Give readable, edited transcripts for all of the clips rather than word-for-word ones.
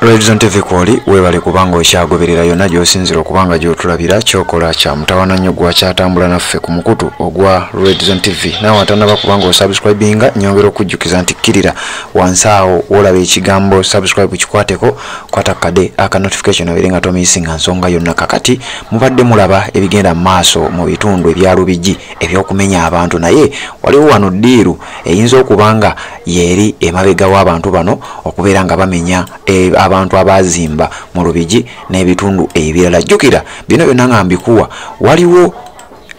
Redison TV kwoli webale kubanga okyagoberera yonna gy'osinzira okubanga gy'otulabira kyokola kya mutawana nnyo gwa kyatambula naffe ku mukutu ogwa Redison TV nawe atanaba kubanga osubscribinga nyongera okujjukiza nti kkirira wansi awo olaba ekigambo subscribe kikwateko kwata kade aka notification obere nga tomisinga nsonga yonna kakati mubadde mulaba ebigenda maaso mu bitundu ebya Lubigi ebyokumenya abantu naye waliwo wano ddiiru eyinza okubanga yeri emabega w'abantu bano okubeera nga bamenya abantu abazimba mu Lubigi n'ebitundu ebirala. Jjukira bino byonna nga mbikuwa waliwo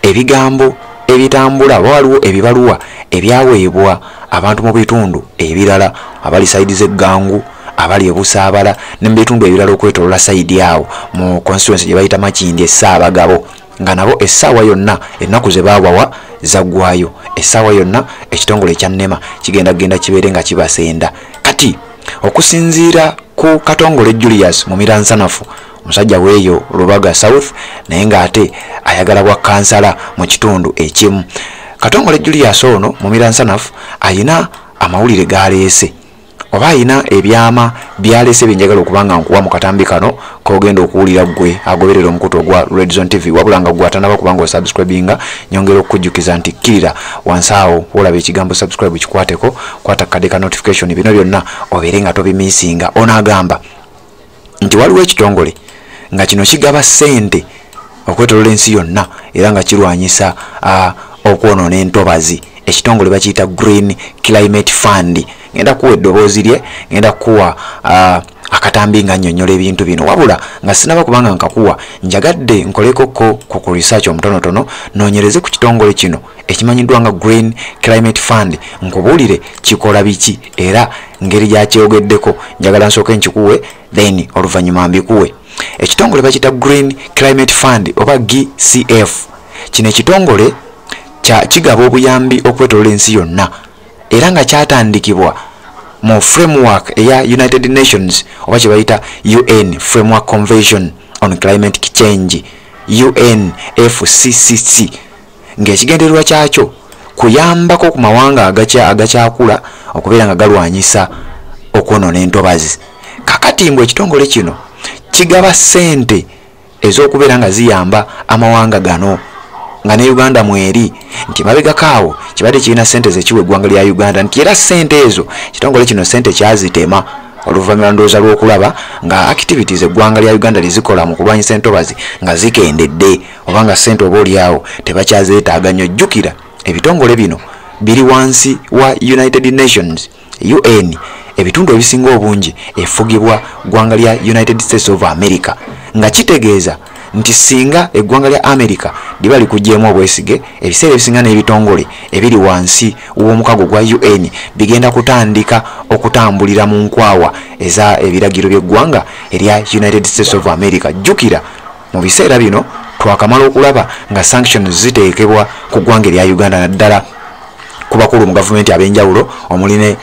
ebigambo ebitambula waliwo ebibaluwa ebyaweebwa abantu mu bitundu ebirala abali saidi z'eggangu abali ebusaabala ne mu bitundu ebirala okwetolola saidi awo mu constituency gye bayita Makindye Ssaabagabo nga nabo essaawa yonna ennaku ze baawawa zaggwayo essaawa yonna ekitongole ekya NEMA kigenda kibeere nga kibasenda kati okusinziira ku Katongole Julius mu Miransanafu omusajja weeyo Lubaga South naye ng'ate ayagala bwa kansala mu kitundu ekimu. Katongole Julius ono mu Miransanafu ayina amawulire galeese oba ayina ebyama byaleese byenjagala okubanga nkuwa mu katambi kano kogenda okuwulira gwe agoberera omukutu ogwa Redison TV wabula nga gwe atanaba kubanga osubscribinga nyongera okujjukiza nti kkirira wansi awo olaba ekigambo subscribe kikwateko kwata kade ka notification bino byonna obeere nga tobimisinga. Onaagamba nti waliwo ekitongole nga kino kigaba ssente okwetolola ensi yonna era nga kirwanyisa okwonoona entobazi. Ekitongole bakiyita Green Climate Fund. Ngenda kuwa eddoboozi lye ngenda kuwa akatambi nga nnyonnyola ebintu bino wabula nga sinaba kubanga nkakuwa njagadde nkoleko ku research omutonotono noonyereze ku kitongole kino ekimanyiddwa nga Green Climate Fund nkubuulire kikola biki era ngeri gyakyogeddeko njagala nsooke nkikuwe then oluvannyuma mbikuwe. Ekitongole bakiyita Green Climate Fund oba GCF. Kino ekitongole kigaba obuyambi okwetolola ensi yonna era nga kyatandikibwa mu framework eya United Nations oba kye bayita UN Framework Convention on Climate Change UNFCCC ng'ekigendererwa kyakyo kuyambako ku mawanga agakyakula okubeera nga galwanyisa okwonoona entobazi. Kakati mbwe ekitongole kino kigaba ssente ez'okubeera nga ziyamba amawanga gano nga ne Uganda mweri nti mabega kaawo kibadde kirina ssente zekiwa eggwanga lya Uganda nti era ssente ezo kitongole kino ssente kyazitema oluvannyuma ndowooza lw'okulaba nga activities eggwanga lya Uganda lizikola mu kulwanyisa entobazi nga zikendedde oba nga ssente oba oliawo tebakyazeetaaga nnyo. Jjukira ebitongole bino biri wansi wa United Nations UN. Ebitundu ebisinga obungi efugibwa ggwanga lya United States of America nga kitegeeza nti singa eggwanga lya America liba likuggyemu obwesige ebiseera ebisinga n'ebitongole ebiri wansi w'omukago gwa UN bigenda kutandika okutambulira mu nkwawa eza ebiragiro by'eggwanga erya United States of America. Jjukira mu biseera bino twakamala okulaba nga sanctions ziteekebwa ku ggwanga erya Uganda naddala ku bakulu mu gavumenti ab'enjawulo omuli ne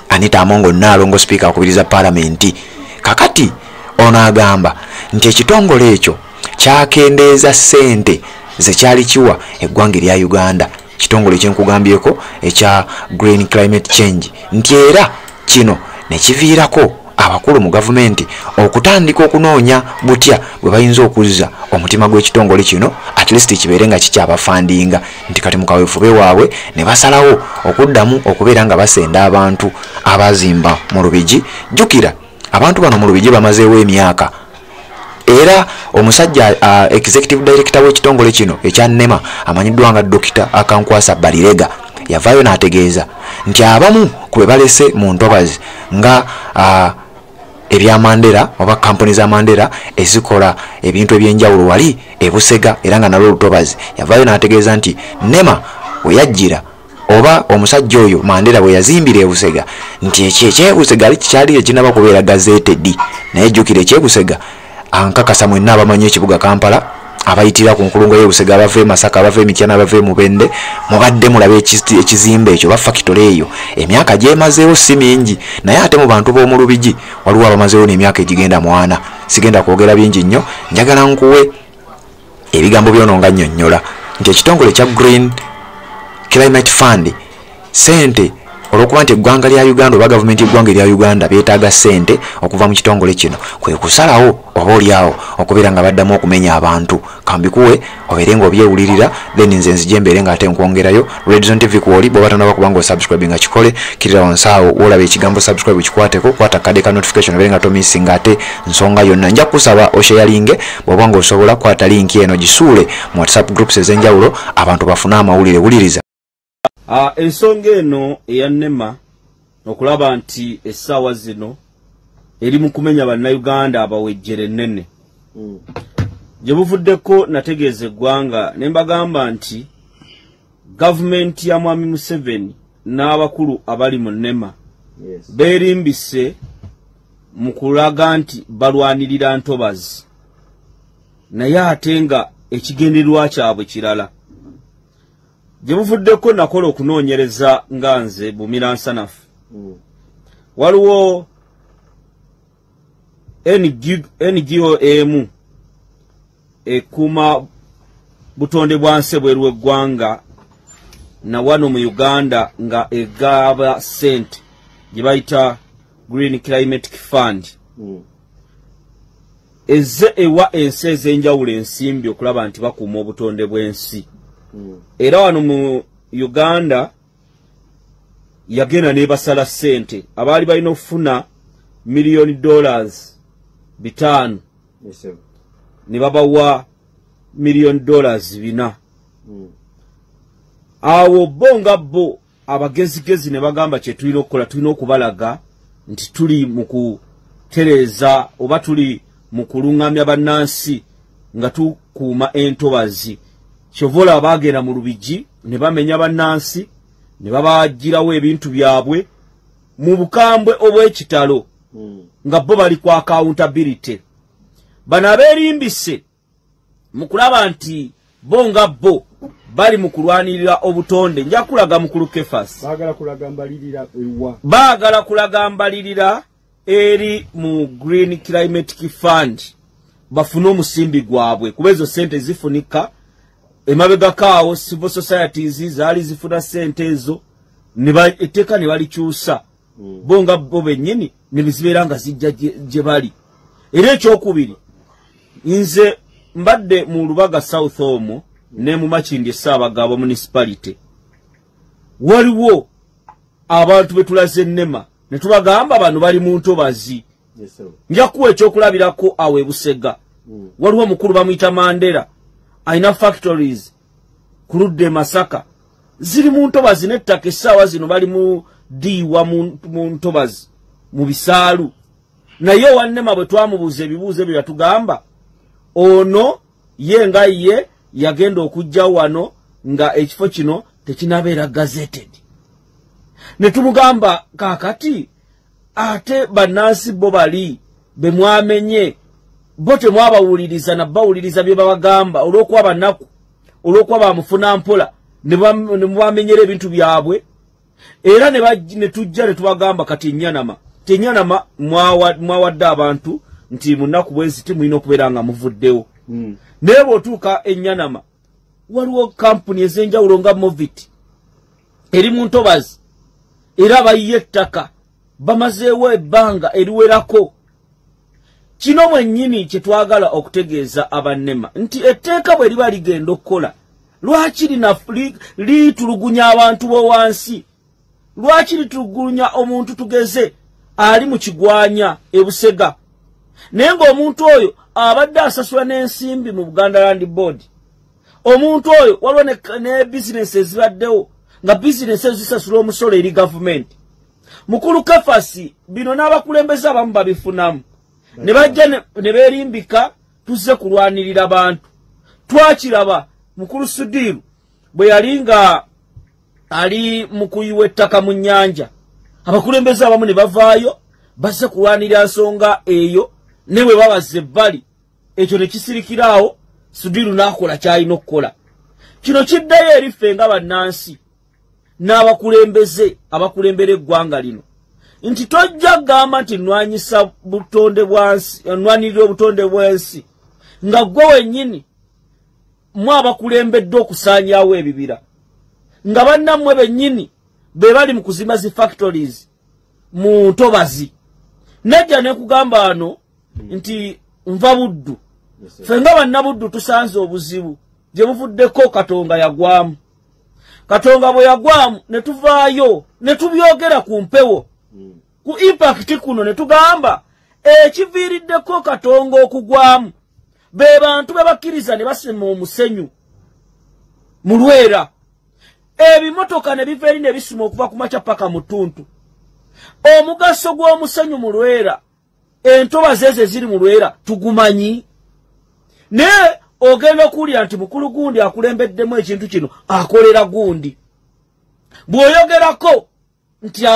Anita Amongo Nnaalongo Speaker akubiriza Parliament. Kakati onaagamba nti ekitongole ekyo kyakendeeza ssente zekyali kiwa eggwanga erya Uganda kitongole kyenkugambyeko ekya Green Climate Change nti era kino ne kiviirako abakulu mu gavumenti okutandika okunoonya butya bwe bayinza okuzza omutima gw'ekitongole kino at least kibeere nga kikyabafandinga nti kati mu kaweefube waabwe ne basalawo okuddamu okubeera nga basenda abantu abazimba mu Lubigi. Jjukira abantu bano mu Lubigi bamazeewo emyaka era omusajja executive director w'ekitongole kino ekya NEMA amanyiddwa nga Dr. Akankwasa Balirega yavaayo n'ategeeza nti abamu ku be balese mu ntobazi nga ebya Mandera oba kampuni za Mandera ezikola ebintu ebyenjawulo wali ebusega era nga nalwo lutobazi yavaayo n'ategeeza nti NEMA we yajjira oba omusajja oyo Mandera bwe yazimbira ebusega nti ekyebusega kyali ekinaba kubeera gazetted naye jjukira ekyebusega ankakasa mwenna abamanyi ekibuga Kampala abayitira ku nkulungo y'ebusega abava Masaka abava Mityana abava Mubende mubadde mulaba ekizimbe ekyo ba factory eyo emyaka gyemazeewo si mingi naye ate mu bantu b'omu Lubigi waliwo abamazeewo n'emyaka egigenda 4. Sigenda kwogera bingi nnyo njagala nkuwe ebigambo byono nga nnyonnyola nti ekitongole kya Green Climate Fund ssente olwokuba nti eggwanga lya Uganda oba gavumenti y'eggwanga erya Uganda beetaaga ssente okuva mu kitongole kino kwe kusalawo oba oliawo okubeera nga baddamu okumenya abantu kambikuwe obeere nga obyewulirira then nze nzije mbeere nga ate nkwongerayo Red Zone TV kwoli bw'oba tanaba kuba ng'osubscribe nga kikole kirira wansi awo w'olaba ekigambo subscribe kikwateko kwata kade ka notification obeere nga tomissinga ate nsonga yonna nja kusaba osharinge bw'oba ng'osobola kwata linki eno gisuule mu WhatsApp groups ez'enjawulo abantu bafune amawulire wuliriza. Ensonga eno eya NEMA okulaba nti essaawa zino eri mu kumenya bannayuganda abawejjere ennene gye buvuddeko nategeeza eggwanga ne mbagamba nti gavumenti ya Mwami Museveni n'abakulu abali mu NEMA beerimbise mu kulaga nti balwanirira ntobazi naye ate nga ekigendererwa kyabwe kirala. Gye buvuddeko nakola okunoonyereza nga nze Bumira Nsanafu. Waliwo NGO emu ekuma butonde bwansi bweru w'eggwanga na wano mu Uganda nga egaba ssente gye bayita Green Climatic Fund. Ezze ewa ensi ez'enjawulo ensimbi okulaba nti bakuuma obutonde bw'ensi. Era wano mu Uganda yagenda n'ebasala ssente abaali balina okufuna $1,000,000 5 ne babawa $1,000,000 4. Awo bo nga bo abagezigezi ne bagamba kye tulina okukola tulina okubalaga nti tuli mu kutereeza oba tuli mu kuluŋŋamya bannansi nga tukuuma entobazi. Kyovola abagenda mu Lubigi ne bamenya bannansi ne babagirawo ebintu byabwe mu bukambwe obw'ekitalo nga bo bali ku accountability. Bano abeerimbise mu kulaba nti bo nga bo bali mu kulwanirira obutonde nja kulaga mukulu Kefas baagala kulaga mbalirira eri mu Green Climatic Fund bafune omusimbi gwabwe kuba ezo ssente zifunika. Emabega kaawo civil societies zaali zifuna ssente ezo etteeka ne balikyusa bo nga bo bennyini ne bizibeera nga zijja gye bali. Era ekyokubiri nze mbadde mu Lubaga South omwo ne mu Makindye Ssaabagabo municipality waliwo abantu betulaze NEMA ne tubagamba bano bali mu ntobazi. Nja kuwa ekyokulabirako awo e Busega waliwo omukulu bamuyita Mandela aina factories kuludde Masaka ziri mu ntobazi n'ettaka essaawa zino bali mu diwa mu ntobazi mu bisaalu. Naye owa NEMA bwe twamubuuza ebibuuzo ebyo yatugamba ono ye nga ye yagenda okujja wano nga ekifo kino tekinabeera gazetted. Ne tumugamba kaakati ate bannansi bo bali be mwamenye bo temwabawuliriza na bawuliriza bye babagamba olw'okuba bannaku olw'okuba bamufuna mpola ne mubamenyera ebintu byabwe. Era ne tujja ne tubagamba kati Enyanama mwawadde abantu nti munaku bwezi timulina okubeera nga muvuddewo. Naye bw'otuuka Enyanama waliwo kampuni ez'enjawulo nga Movit eri mu ntobazi era bayiye ettaka bamazeewo ebbanga eriwerako. Kino mwennyini kye twagala okutegeeza abannema nti etteeka bwe liba ligenda okukola lwaki litulugunya abantu b'owansi, lwaki litulugunya omuntu tugeze ali mu kigwanya e Busega naye ng'omuntu oyo abadde asasula n'ensimbi mu Buganda Land Board. Omuntu oyo waliwo ne bizinesi ezibaddewo nga bizinesi ezisasula omusolo eri gavumenti. Mukulu Kefasi bino n'abakulembeze abamu babifunamu ne bajja ne beerimbika tuzze kulwanirira abantu. Twakiraba mukulu Sudiru bwe yali nga ali mu kuyiwa ettaka mu nnyanja abakulembeze abamu ne bavaayo bazze kulwanirira nsonga eyo ne bwe babaze ebbali ekyo ne kisirikiraawo. Sudiru n'akola ky'alina okukola. Kino kiddayo eri ffe nga bannansi n'abakulembeze abakulembera eggwanga lino nti tojja gamba nti nnwanyisa butonde bwansi nnwanirira obutonde bw'ensi nga gwe wennyini mwe abakulembedde okusaanyaawo ebibira nga bannammwe bennyini be bali mu kuzimba zi factories mu Ntobazi. Najja ne kugamba ano nti nva Buddu. Fenga bannabuddu tusanze obuzibu gye buvuddeko Katonga yagwamu. Katonga bwe yagwamu ne tuvaayo ne tubyogera ku mpewo ku impact kuno ne tugamba ekiviiriddeko Katonga okugwamu be bantu bebakkiriza ne basema omusenyu mu Lwera. Ebimotoka ne biveeri ne bisima okuva ku makya paka mu Ttuntu. Omugaso gw'omusenyu mu Lwera, Entobazi ezo ziri mu Lwera tugumanyi. Ne ogenda okuwulira nti mukulu gundi akulembeddemu ekintu kino akolera gundi. Bw'oyogerako nti